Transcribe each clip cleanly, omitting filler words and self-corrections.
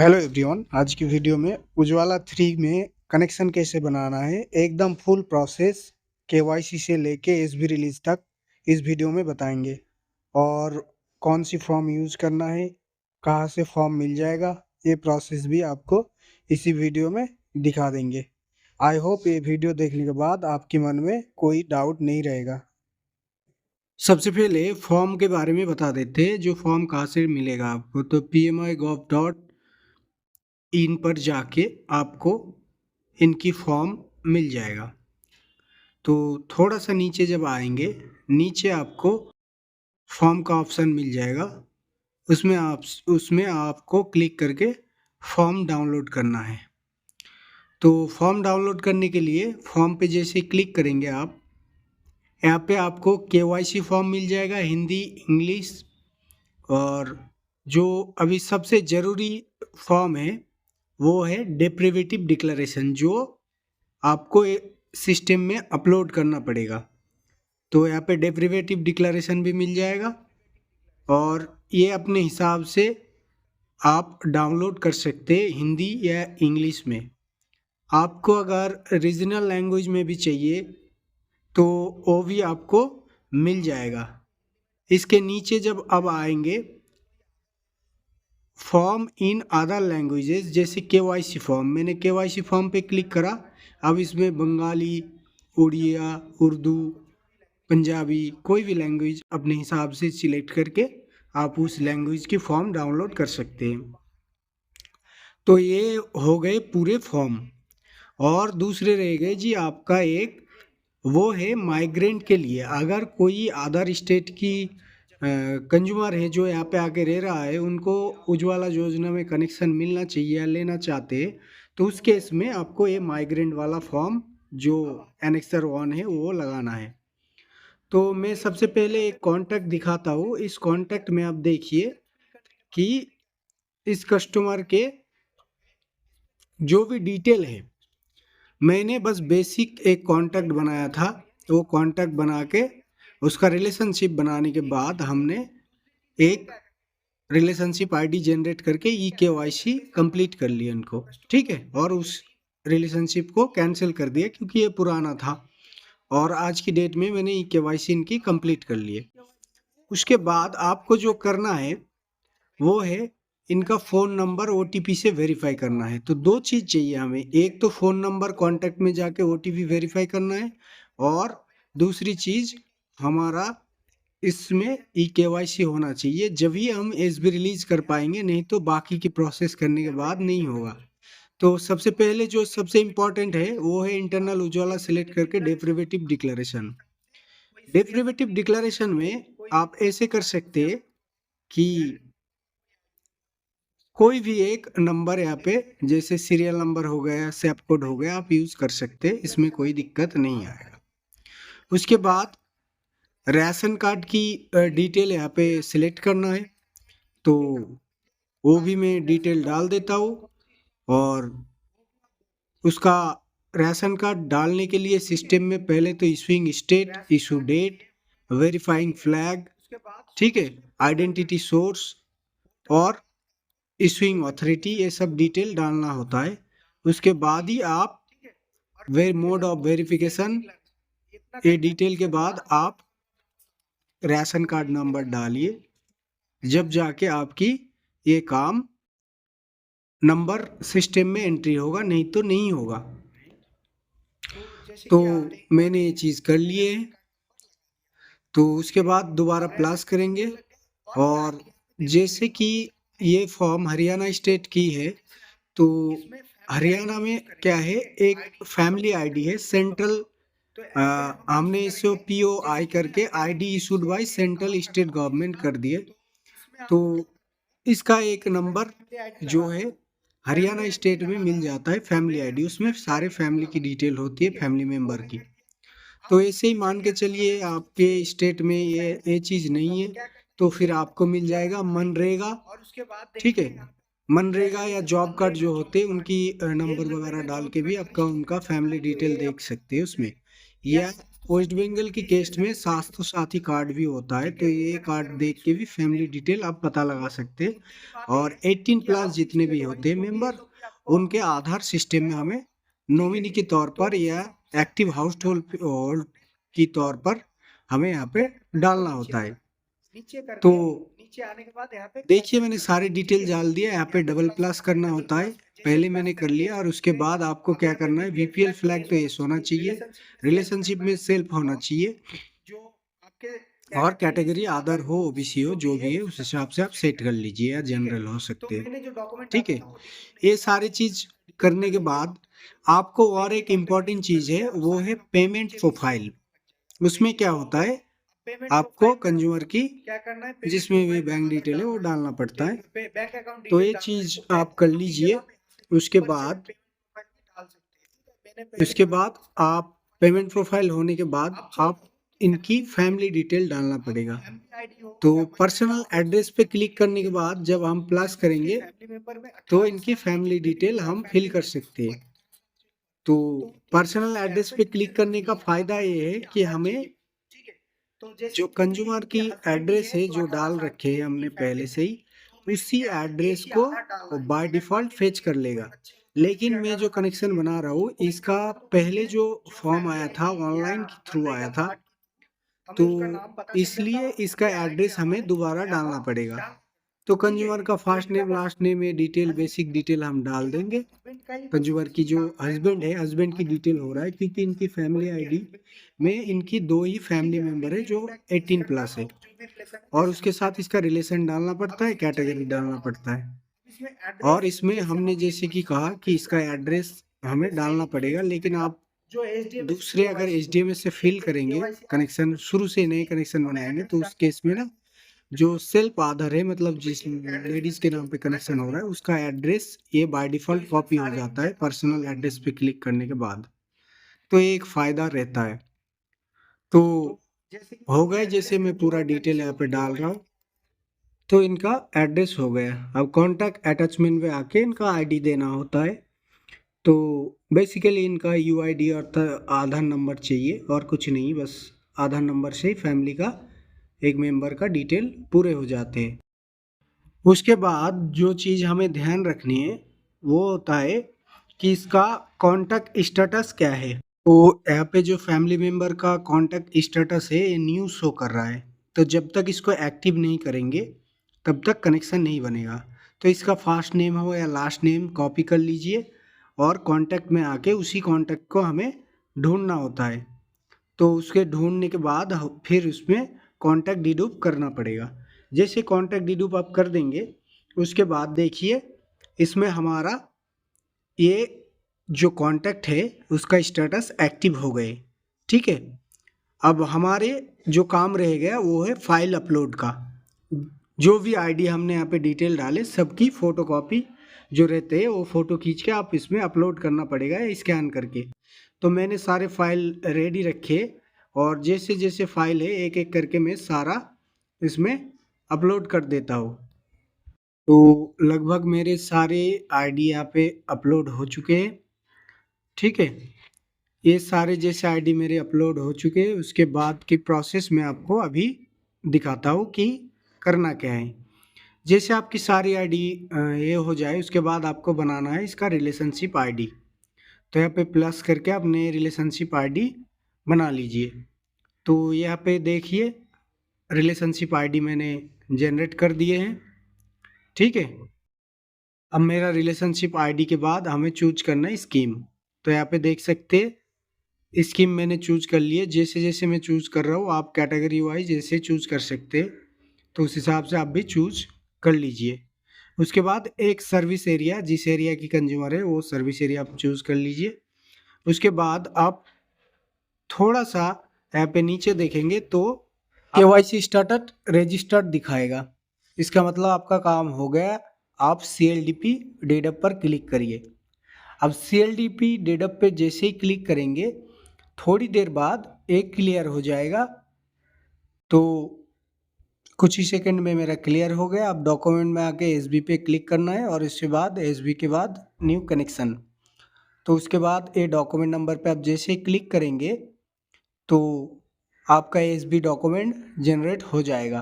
Hello everyone, आज की video में उजाला 3 में कनेक्शन कैसे बनाना है एकदम फुल प्रोसेस केवाईसी से लेके एसबी रिलीज तक इस वीडियो में बताएंगे। और कौन सी फॉर्म यूज़ करना है, कहाँ से फॉर्म मिल जाएगा, ये प्रोसेस भी आपको इसी वीडियो में दिखा देंगे। आई होप ये वीडियो देखने के बाद आपके मन में कोई डाउट नहीं रहेगा। सबसे पहले फॉर्म के बारे में बता देते हैं, जो फॉर्म कहाँ से मिलेगा आपको। तो pmi.gov.in पर जाके आपको इनकी फॉर्म मिल जाएगा। तो थोड़ा सा नीचे जब आएंगे, नीचे आपको फॉर्म का ऑप्शन मिल जाएगा। उसमें आपको क्लिक करके फॉर्म डाउनलोड करना है। तो फॉर्म डाउनलोड करने के लिए फॉर्म पे जैसे क्लिक करेंगे आप, यहाँ पे आपको केवाईसी फॉर्म मिल जाएगा, हिंदी, इंग्लिश। और जो अभी सबसे ज़रूरी फॉर्म है वो है डेप्रिवेटिव डिक्लेरेशन, जो आपको सिस्टम में अपलोड करना पड़ेगा। तो यहाँ पे डेप्रिवेटिव डिक्लेरेशन भी मिल जाएगा और ये अपने हिसाब से आप डाउनलोड कर सकते हैं, हिंदी या इंग्लिश में। आपको अगर रीजनल लैंग्वेज में भी चाहिए तो वो भी आपको मिल जाएगा। इसके नीचे जब अब आएंगे, फॉर्म इन अदर लैंग्वेजेस, जैसे केवाईसी फॉर्म, मैंने केवाईसी फॉर्म पे क्लिक करा। अब इसमें बंगाली, उड़िया, उर्दू, पंजाबी, कोई भी लैंग्वेज अपने हिसाब से सिलेक्ट करके आप उस लैंग्वेज की फॉर्म डाउनलोड कर सकते हैं। तो ये हो गए पूरे फॉर्म। और दूसरे रह गए जी आपका एक, वो है माइग्रेंट के लिए। अगर कोई अदर स्टेट की कंज्यूमर है जो यहाँ पे आके रह रहा है, उनको उज्ज्वला योजना में कनेक्शन मिलना चाहिए या लेना चाहते हैं, तो उस केस में आपको ये माइग्रेंट वाला फॉर्म जो एनेक्सर 1 है वो लगाना है। तो मैं सबसे पहले एक कॉन्टैक्ट दिखाता हूँ। इस कॉन्टैक्ट में आप देखिए कि इस कस्टमर के जो भी डिटेल है, मैंने बस बेसिक एक कॉन्टैक्ट बनाया था। वो कॉन्टैक्ट बना के उसका रिलेशनशिप बनाने के बाद हमने एक रिलेशनशिप आईडी जनरेट करके केवाईसी कंप्लीट कर लिया इनको, ठीक है। और उस रिलेशनशिप को कैंसिल कर दिया क्योंकि ये पुराना था, और आज की डेट में मैंने केवाईसी इनकी कंप्लीट कर लिए। उसके बाद आपको जो करना है वो है इनका फ़ोन नंबर ओटीपी से वेरीफाई करना है। तो दो चीज़ चाहिए हमें, एक तो फ़ोन नंबर कॉन्टैक्ट में जाके ओटीपी वेरीफाई करना है, और दूसरी चीज़ हमारा इसमें केवाईसी होना चाहिए। जब ही हम एसबी रिलीज कर पाएंगे, नहीं तो बाकी की प्रोसेस करने के बाद नहीं होगा। तो सबसे पहले जो सबसे इम्पोर्टेंट है वो है इंटरनल उज्ज्वला सेलेक्ट करके डेप्रिवेटिव डिक्लेरेशन। डेप्रिवेटिव डिक्लेरेशन में आप ऐसे कर सकते हैं कि कोई भी एक नंबर यहाँ पे, जैसे सीरियल नंबर हो गया, सेप कोड हो गया, आप यूज़ कर सकते हैं, इसमें कोई दिक्कत नहीं आएगा। उसके बाद राशन कार्ड की डिटेल यहाँ पे सिलेक्ट करना है। तो वो भी मैं डिटेल डाल देता हूँ। और उसका राशन कार्ड डालने के लिए सिस्टम में पहले तो issuing state, issue date, verifying flag, ठीक है, आइडेंटिटी सोर्स और इशूइंग अथॉरिटी, ये सब डिटेल डालना होता है। उसके बाद ही आप मोड ऑफ वेरिफिकेशन, ये डिटेल के बाद आप राशन कार्ड नंबर डालिए, जब जाके आपकी ये काम नंबर सिस्टम में एंट्री होगा, नहीं तो नहीं होगा। तो मैंने ये चीज़ कर लिए है। तो उसके बाद दोबारा प्लस करेंगे, और जैसे कि ये फॉर्म हरियाणा स्टेट की है, तो हरियाणा में क्या है, एक फैमिली आईडी है सेंट्रल, हमने इसे POI करके ID issued by central state government कर दिए। तो इसका एक नंबर जो है हरियाणा स्टेट में मिल जाता है, फैमिली आईडी, उसमें सारे फैमिली की डिटेल होती है, फैमिली मेंबर की। तो ऐसे ही मान के चलिए आपके स्टेट में ये चीज़ नहीं है, तो फिर आपको मिल जाएगा मनरेगा, ठीक है। मनरेगा या जॉब कार्ड जो होते हैं उनकी नंबर वगैरह डाल के भी आपका उनका फैमिली डिटेल देख सकते हैं उसमें। या वेस्ट बंगाल की केस्ट में स्वास्थ्य साथी कार्ड भी होता है, तो ये कार्ड देख के भी फैमिली डिटेल आप पता लगा सकते हैं। और 18 प्लस जितने भी होते हैं मेंबर, उनके आधार सिस्टम में हमें नॉमिनी के तौर पर या एक्टिव हाउस होल्ड की तौर पर हमें यहाँ पे डालना होता है। तो देखिए मैंने सारे डिटेल डाल दिया, यहाँ पे डबल प्लस करना होता है, पहले मैंने कर लिया। और उसके बाद आपको क्या करना है, बीपीएल फ्लैग तो यस होना चाहिए, रिलेशनशिप में सेल्फ होना चाहिए, और कैटेगरी अदर हो ओबीसी हो जो भी है उस हिसाब से आप सेट कर लीजिए, या जनरल हो सकते हैं। ठीक है, ये सारी चीज करने के बाद आपको और एक इम्पॉर्टेंट चीज है, वो है पेमेंट प्रोफाइल। उसमें क्या होता है, आपको कंज्यूमर की जिसमें भी बैंक डिटेल है वो डालना पड़ता है, तो ये चीज आप कर लीजिए। उसके बाद आप पेमेंट प्रोफाइल होने के बाद आप इनकी फैमिली डिटेल डालना पड़ेगा। तो पर्सनल एड्रेस पे क्लिक करने के बाद जब हम प्लस करेंगे तो इनकी फैमिली डिटेल हम फिल कर सकते हैं। तो पर्सनल एड्रेस पे क्लिक करने का फायदा ये है कि हमें जो कंज्यूमर की एड्रेस है जो डाल रखे है हमने पहले से ही, उसी एड्रेस को बाय डिफॉल्ट फेच कर लेगा। लेकिन मैं जो कनेक्शन बना रहा हूँ इसका पहले जो फॉर्म आया था ऑनलाइन के थ्रू आया था, तो इसलिए इसका एड्रेस हमें दोबारा डालना पड़ेगा। तो कंज्यूमर का फर्स्ट नेम लास्ट नेम ये डिटेल बेसिक डिटेल हम डाल देंगे। कंज्यूमर की जो हस्बैंड है, हस्बैंड की डिटेल हो रहा है क्योंकि इनकी फैमिली आईडी में इनकी 2 ही फैमिली मेंबर है जो 18 प्लस है, और उसके साथ इसका रिलेशन डालना पड़ता है, कैटेगरी डालना पड़ता है। और इसमें हमने जैसे कि कहा कि इसका एड्रेस हमें डालना पड़ेगा, लेकिन आप दूसरे अगर एचडीएमएस से फिल करेंगे, कनेक्शन शुरू से नए कनेक्शन बनाएंगे, तो उस केस में ना जो सेल्फ आधार है, मतलब जिस लेडीज के नाम पे कनेक्शन हो रहा है उसका एड्रेस ये बाय डिफॉल्ट कॉपी हो जाता है पर्सनल एड्रेस पे क्लिक करने के बाद। तो ये एक फायदा रहता है। तो हो गए, जैसे मैं पूरा डिटेल यहाँ पे डाल रहा हूँ, तो इनका एड्रेस हो गया। अब कॉन्टैक्ट अटैचमेंट में आके इनका आईडी देना होता है। तो बेसिकली इनका यूआईडी और आधार नंबर चाहिए, और कुछ नहीं, बस आधार नंबर से ही फैमिली का एक मेंबर का डिटेल पूरे हो जाते हैं। उसके बाद जो चीज़ हमें ध्यान रखनी है वो होता है कि इसका कॉन्टैक्ट स्टेटस क्या है। तो यहाँ पे जो फैमिली मेंबर का कॉन्टैक्ट स्टेटस है ये न्यू शो कर रहा है, तो जब तक इसको एक्टिव नहीं करेंगे तब तक कनेक्शन नहीं बनेगा। तो इसका फर्स्ट नेम हो या लास्ट नेम कॉपी कर लीजिए, और कॉन्टैक्ट में आके उसी कॉन्टैक्ट को हमें ढूंढना होता है। तो उसके ढूंढने के बाद फिर उसमें कॉन्टैक्ट डिडूप करना पड़ेगा। जैसे कॉन्टैक्ट डिडूप आप कर देंगे, उसके बाद देखिए इसमें हमारा ये जो कॉन्टैक्ट है उसका स्टेटस एक्टिव हो गए। ठीक है, अब हमारे जो काम रह गया वो है फाइल अपलोड का। जो भी आईडी हमने यहाँ पे डिटेल डाले सबकी फ़ोटोकॉपी जो रहते हैं वो फ़ोटो खींच के आप इसमें अपलोड करना पड़ेगा स्कैन करके। तो मैंने सारे फाइल रेडी रखे, और जैसे जैसे फाइल है एक एक करके मैं सारा इसमें अपलोड कर देता हूँ। तो लगभग मेरे सारे आईडी यहाँ पे अपलोड हो चुके हैं। ठीक है, ये सारे जैसे आईडी मेरे अपलोड हो चुके हैं, उसके बाद की प्रोसेस मैं आपको अभी दिखाता हूँ कि करना क्या है। जैसे आपकी सारी आईडी ये हो जाए, उसके बाद आपको बनाना है इसका रिलेशनशिप आईडी। तो यहाँ पे प्लस करके अपने रिलेशनशिप आईडी बना लीजिए। तो यहाँ पे देखिए रिलेशनशिप आईडी मैंने जनरेट कर दिए हैं। ठीक है, अब मेरा रिलेशनशिप आईडी के बाद हमें चूज करना है स्कीम। तो यहाँ पे देख सकते हैं स्कीम मैंने चूज कर लिए। जैसे जैसे मैं चूज कर रहा हूँ आप कैटेगरी वाइज जैसे चूज कर सकते हैं, तो उस हिसाब से आप भी चूज कर लीजिए। उसके बाद एक सर्विस एरिया, जिस एरिया की कंज्यूमर है वो सर्विस एरिया आप चूज कर लीजिए। उसके बाद आप थोड़ा सा यहाँ पे नीचे देखेंगे तो केवाईसी स्टार्टेड रजिस्टर्ड दिखाएगा। इसका मतलब आपका काम हो गया। आप CLDP डेडअप पर क्लिक करिए। अब CLDP डेडअप पे जैसे ही क्लिक करेंगे थोड़ी देर बाद एक क्लियर हो जाएगा। तो कुछ ही सेकंड में मेरा क्लियर हो गया। अब डॉक्यूमेंट में आके SB पे क्लिक करना है, और इसके बाद SB के बाद न्यू कनेक्शन। तो उसके बाद ये डॉक्यूमेंट नंबर पे आप जैसे ही क्लिक करेंगे तो आपका एसबी डॉक्यूमेंट जनरेट हो जाएगा।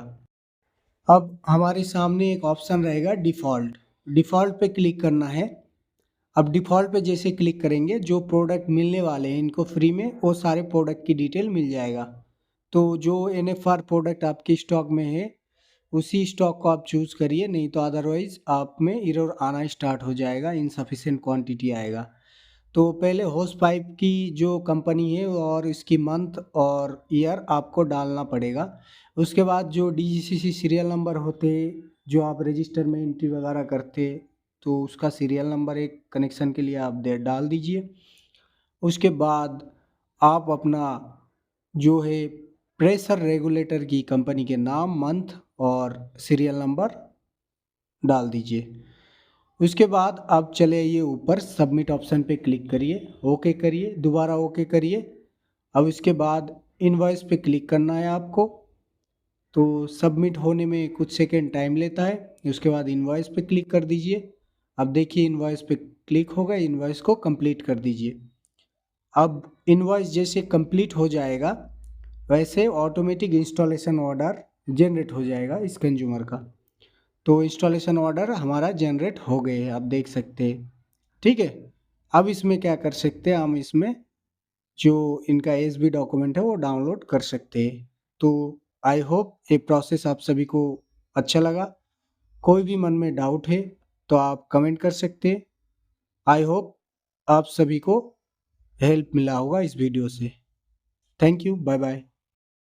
अब हमारे सामने एक ऑप्शन रहेगा डिफ़ॉल्ट, डिफ़ॉल्ट पे क्लिक करना है। अब डिफ़ॉल्ट पे जैसे क्लिक करेंगे, जो प्रोडक्ट मिलने वाले हैं इनको फ्री में, वो सारे प्रोडक्ट की डिटेल मिल जाएगा। तो जो एनएफआर प्रोडक्ट आपके स्टॉक में है उसी स्टॉक को आप चूज़ करिए, नहीं तो अदरवाइज़ आप में एरर आना स्टार्ट हो जाएगा, इनसफिशिएंट क्वांटिटी आएगा। तो पहले होस पाइप की जो कंपनी है और इसकी मंथ और ईयर आपको डालना पड़ेगा। उसके बाद जो डीजीसीसी सीरियल नंबर होते, जो आप रजिस्टर में एंट्री वगैरह करते, तो उसका सीरियल नंबर एक कनेक्शन के लिए आप दे डाल दीजिए। उसके बाद आप अपना जो है प्रेशर रेगुलेटर की कंपनी के नाम, मंथ और सीरियल नंबर डाल दीजिए। उसके बाद आप चले आइए ऊपर, सबमिट ऑप्शन पे क्लिक करिए, ओके करिए, दोबारा ओके करिए। अब इसके बाद इनवॉइस पे क्लिक करना है आपको। तो सबमिट होने में कुछ सेकेंड टाइम लेता है। उसके बाद इनवॉइस पे क्लिक कर दीजिए। अब देखिए इनवॉइस पे क्लिक हो गया, इनवॉइस को कंप्लीट कर दीजिए। अब इनवॉइस जैसे कंप्लीट हो जाएगा वैसे ऑटोमेटिक इंस्टॉलेशन ऑर्डर जनरेट हो जाएगा इस कंज्यूमर का। तो इंस्टॉलेशन ऑर्डर हमारा जनरेट हो गए हैं, आप देख सकते हैं। ठीक है, अब इसमें क्या कर सकते हैं, हम इसमें जो इनका एसबी डॉक्यूमेंट है वो डाउनलोड कर सकते हैं। तो आई होप ये प्रोसेस आप सभी को अच्छा लगा। कोई भी मन में डाउट है तो आप कमेंट कर सकते हैं। आई होप आप सभी को हेल्प मिला होगा इस वीडियो से। Thank you, bye bye.